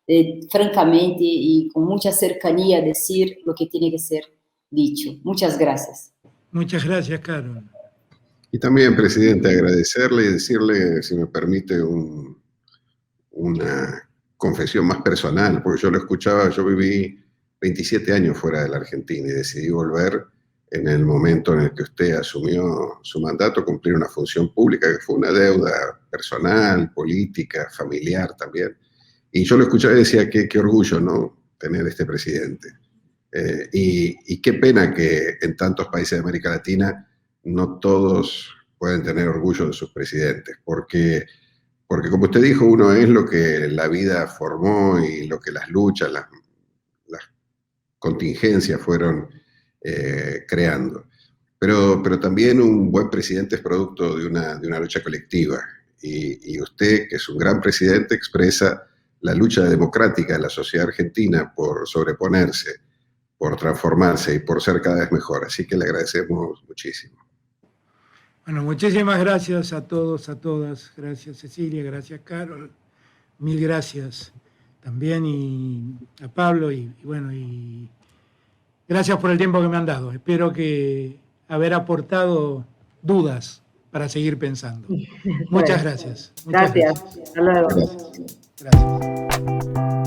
de, francamente y con mucha cercanía, decir lo que tiene que ser dicho. Muchas gracias. Muchas gracias, Carol. Y también, presidente, agradecerle y decirle, si me permite, una confesión más personal, porque yo lo escuchaba, yo viví 27 años fuera de la Argentina y decidí volver en el momento en el que usted asumió su mandato, cumplir una función pública que fue una deuda personal, política, familiar también. Y yo lo escuchaba y decía, qué orgullo, ¿no?, tener este presidente. Y qué pena que en tantos países de América Latina no todos pueden tener orgullo de sus presidentes, porque como usted dijo, uno es lo que la vida formó y lo que las luchas, las contingencias fueron creando. Pero también un buen presidente es producto de una lucha colectiva. Y usted, que es un gran presidente, expresa la lucha democrática de la sociedad argentina por sobreponerse, por transformarse y por ser cada vez mejor. Así que le agradecemos muchísimo. Bueno, muchísimas gracias a todos, a todas. Gracias, Cecilia, gracias, Carol. Mil gracias también y a Pablo y gracias por el tiempo que me han dado. Espero que haber aportado dudas para seguir pensando. Muchas gracias. Gracias. Hasta luego. Gracias. Gracias.